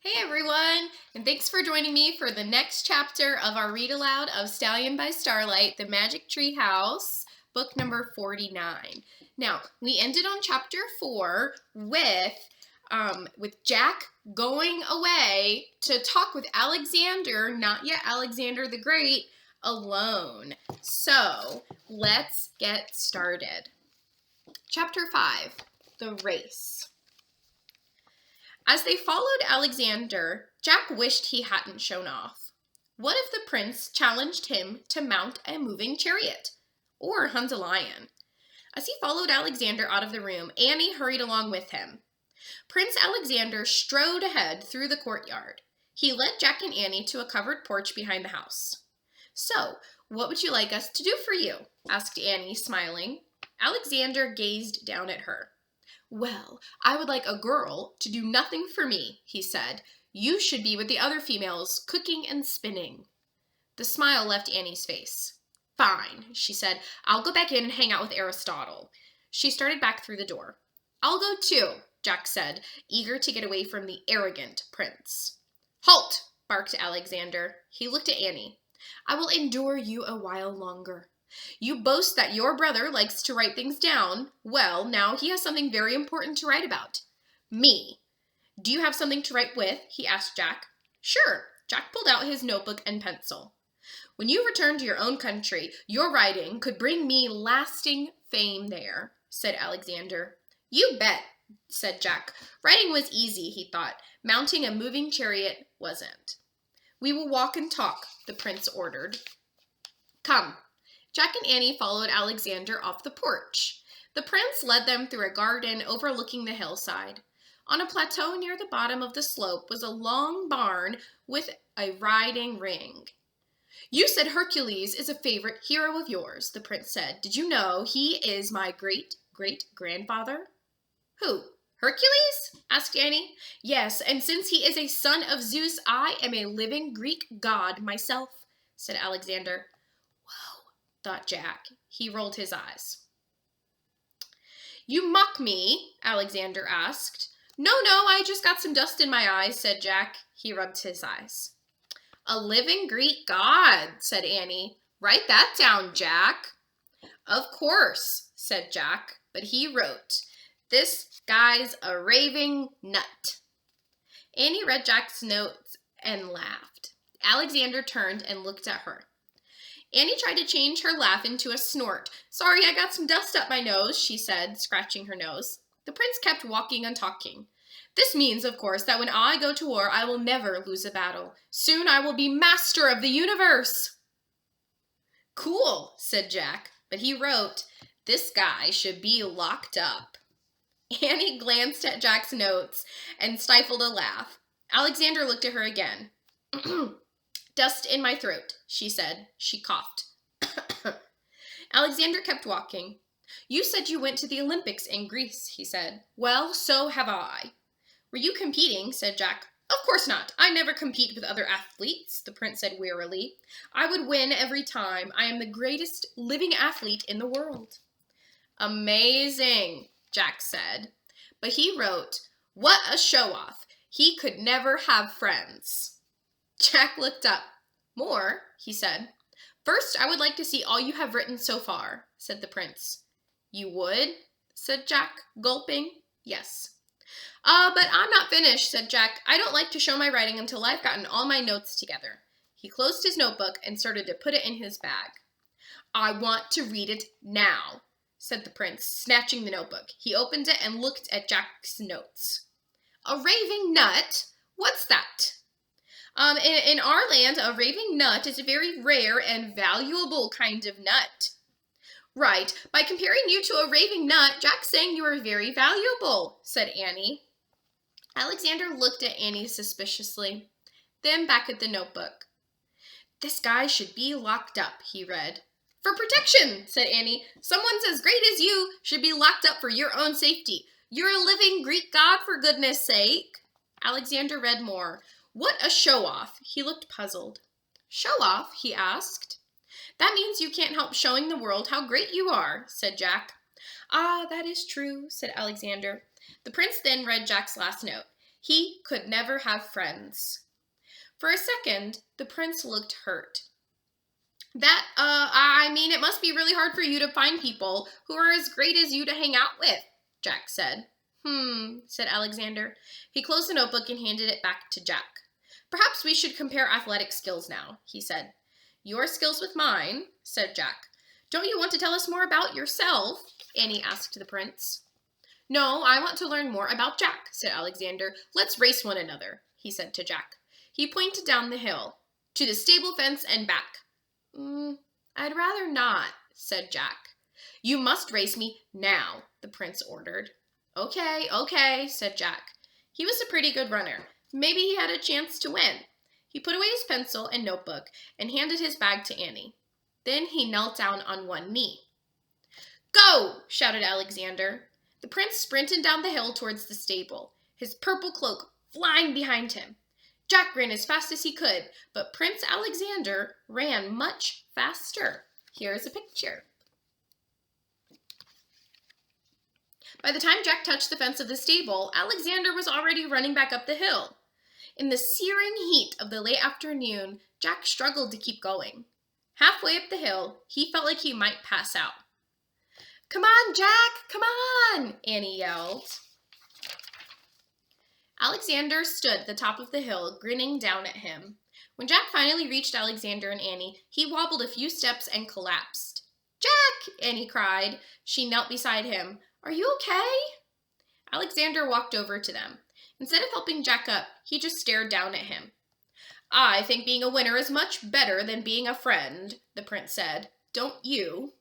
Hey everyone, and thanks for joining me for the next chapter of our read aloud of Stallion by Starlight, The Magic Tree House, book number 49. Now, we ended on chapter 4 with Jack going away to talk with Alexander, not yet Alexander the Great, alone. So, let's get started. Chapter 5, The Race. As they followed Alexander, Jack wished he hadn't shown off. What if the prince challenged him to mount a moving chariot or hunt a lion? As he followed Alexander out of the room, Annie hurried along with him. Prince Alexander strode ahead through the courtyard. He led Jack and Annie to a covered porch behind the house. "So, what would you like us to do for you?" asked Annie, smiling. Alexander gazed down at her. "Well, I would like a girl to do nothing for me," he said. "You should be with the other females, cooking and spinning." The smile left Annie's face. "Fine," she said. "I'll go back in and hang out with Aristotle." She started back through the door. "I'll go too," Jack said, eager to get away from the arrogant prince. "Halt!" barked Alexander. He looked at Annie. "I will endure you a while longer. You boast that your brother likes to write things down. Well, now he has something very important to write about. Me. Do you have something to write with?" he asked Jack. "Sure." Jack pulled out his notebook and pencil. "When you return to your own country, your writing could bring me lasting fame there," said Alexander. "You bet," said Jack. Writing was easy, he thought. Mounting a moving chariot wasn't. "We will walk and talk," the prince ordered. "Come." Jack and Annie followed Alexander off the porch. The prince led them through a garden overlooking the hillside. On a plateau near the bottom of the slope was a long barn with a riding ring. "You said Hercules is a favorite hero of yours," the prince said. "Did you know he is my great-great-grandfather?" "Who? Hercules?" asked Annie. "Yes, and since he is a son of Zeus, I am a living Greek god myself," said Alexander. Thought Jack. He rolled his eyes. "You mock me?" Alexander asked. No, I just got some dust in my eyes," said Jack. He rubbed his eyes. "A living Greek god," said Annie. "Write that down, Jack." "Of course," said Jack, but he wrote, "This guy's a raving nut." Annie read Jack's notes and laughed. Alexander turned and looked at her. Annie tried to change her laugh into a snort. "Sorry, I got some dust up my nose," she said, scratching her nose. The prince kept walking and talking. "This means, of course, that when I go to war, I will never lose a battle. Soon I will be master of the universe." "Cool," said Jack, but he wrote, "This guy should be locked up." Annie glanced at Jack's notes and stifled a laugh. Alexander looked at her again. "Dust in my throat," she said. She coughed. Alexander kept walking. "You said you went to the Olympics in Greece," he said. "Well, so have I." "Were you competing?" said Jack. "Of course not. I never compete with other athletes," the prince said wearily. "I would win every time. I am the greatest living athlete in the world." "Amazing," Jack said. But he wrote, "What a show-off. He could never have friends." Jack looked up. "More," he said. "First, I would like to see all you have written so far," said the prince. "You would?" said Jack, gulping. "Yes." But I'm not finished," said Jack. "I don't like to show my writing until I've gotten all my notes together." He closed his notebook and started to put it in his bag. "I want to read it now," said the prince, snatching the notebook. He opened it and looked at Jack's notes. "A raving nut? What's that?" In our land, a raving nut is a very rare and valuable kind of nut." "Right. By comparing you to a raving nut, Jack's saying you are very valuable," said Annie. Alexander looked at Annie suspiciously, then back at the notebook. "This guy should be locked up," he read. "For protection," said Annie. "Someone as great as you should be locked up for your own safety. You're a living Greek god, for goodness sake." Alexander read more. "What a show-off." He looked puzzled. "Show-off?" he asked. "That means you can't help showing the world how great you are," said Jack. "Ah, that is true," said Alexander. The prince then read Jack's last note. He could never have friends. For a second, the prince looked hurt. It must be really hard for you to find people who are as great as you to hang out with, Jack said. Said Alexander. He closed the notebook and handed it back to Jack. Perhaps we should compare athletic skills now, he said. Your skills with mine, said Jack. Don't you want to tell us more about yourself? Annie asked the prince. No, I want to learn more about Jack, said Alexander. Let's race one another, he said to Jack. He pointed down the hill, to the stable fence and back. I'd rather not, said Jack. You must race me now, the prince ordered. Okay, said Jack. He was a pretty good runner. Maybe he had a chance to win. He put away his pencil and notebook and handed his bag to Annie. Then he knelt down on one knee. Go! Shouted Alexander. The prince sprinted down the hill towards the stable, his purple cloak flying behind him. Jack ran as fast as he could, but Prince Alexander ran much faster. Here's a picture. By the time Jack touched the fence of the stable, Alexander was already running back up the hill. In the searing heat of the late afternoon, Jack struggled to keep going. Halfway up the hill, he felt like he might pass out. Come on, Jack, come on, Annie yelled. Alexander stood at the top of the hill, grinning down at him. When Jack finally reached Alexander and Annie, he wobbled a few steps and collapsed. Jack, Annie cried. She knelt beside him. Are you okay? Alexander walked over to them. Instead of helping Jack up, he just stared down at him. I think being a winner is much better than being a friend, the prince said. Don't you?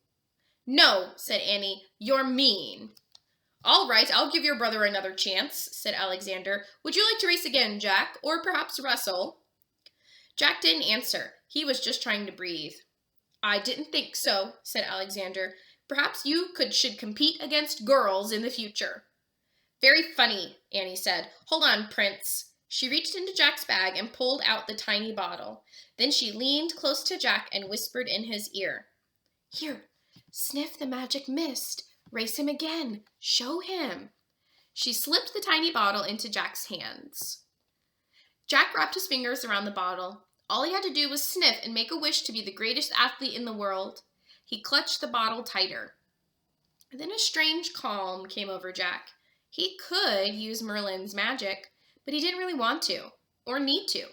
No, said Annie. You're mean. All right, I'll give your brother another chance, said Alexander. Would you like to race again, Jack, or perhaps wrestle? Jack didn't answer. He was just trying to breathe. I didn't think so, said Alexander. Perhaps you should compete against girls in the future. Very funny, Annie said. Hold on, Prince. She reached into Jack's bag and pulled out the tiny bottle. Then she leaned close to Jack and whispered in his ear. Here, sniff the magic mist. Race him again. Show him. She slipped the tiny bottle into Jack's hands. Jack wrapped his fingers around the bottle. All he had to do was sniff and make a wish to be the greatest athlete in the world. He clutched the bottle tighter. Then a strange calm came over Jack. He could use Merlin's magic, but he didn't really want to, or need to.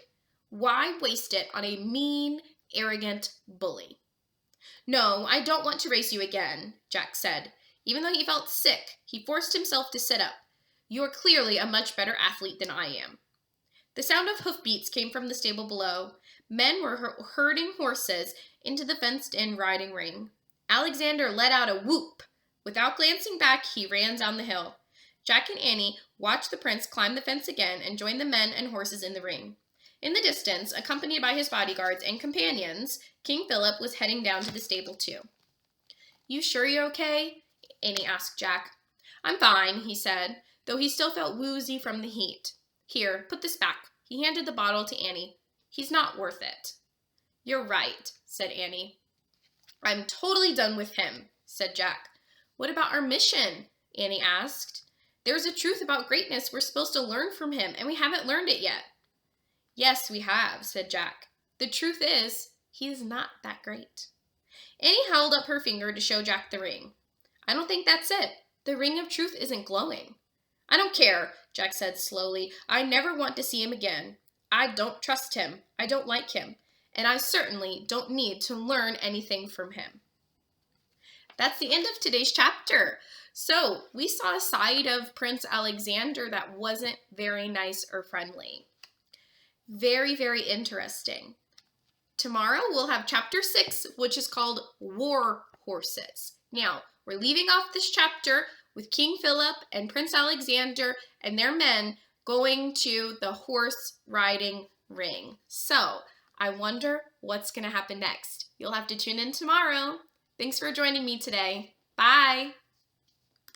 Why waste it on a mean, arrogant bully? No, I don't want to race you again, Jack said. Even though he felt sick, he forced himself to sit up. You're clearly a much better athlete than I am. The sound of hoofbeats came from the stable below. Men were herding horses into the fenced-in riding ring. Alexander let out a whoop. Without glancing back, he ran down the hill. Jack and Annie watched the prince climb the fence again and join the men and horses in the ring. In the distance, accompanied by his bodyguards and companions, King Philip was heading down to the stable too. You sure you're okay? Annie asked Jack. I'm fine, he said, though he still felt woozy from the heat. Here, put this back. He handed the bottle to Annie. He's not worth it. You're right, said Annie. I'm totally done with him, said Jack. What about our mission? Annie asked. There's a truth about greatness we're supposed to learn from him, and we haven't learned it yet. Yes, we have, said Jack. The truth is, he is not that great. Annie held up her finger to show Jack the ring. I don't think that's it. The ring of truth isn't glowing. I don't care, Jack said slowly. I never want to see him again. I don't trust him. I don't like him. And I certainly don't need to learn anything from him. That's the end of today's chapter. So, we saw a side of Prince Alexander that wasn't very nice or friendly. Very, very interesting. Tomorrow we'll have chapter 6, which is called War Horses. Now, we're leaving off this chapter with King Philip and Prince Alexander and their men going to the horse riding ring. So, I wonder what's going to happen next. You'll have to tune in tomorrow. Thanks for joining me today. Bye!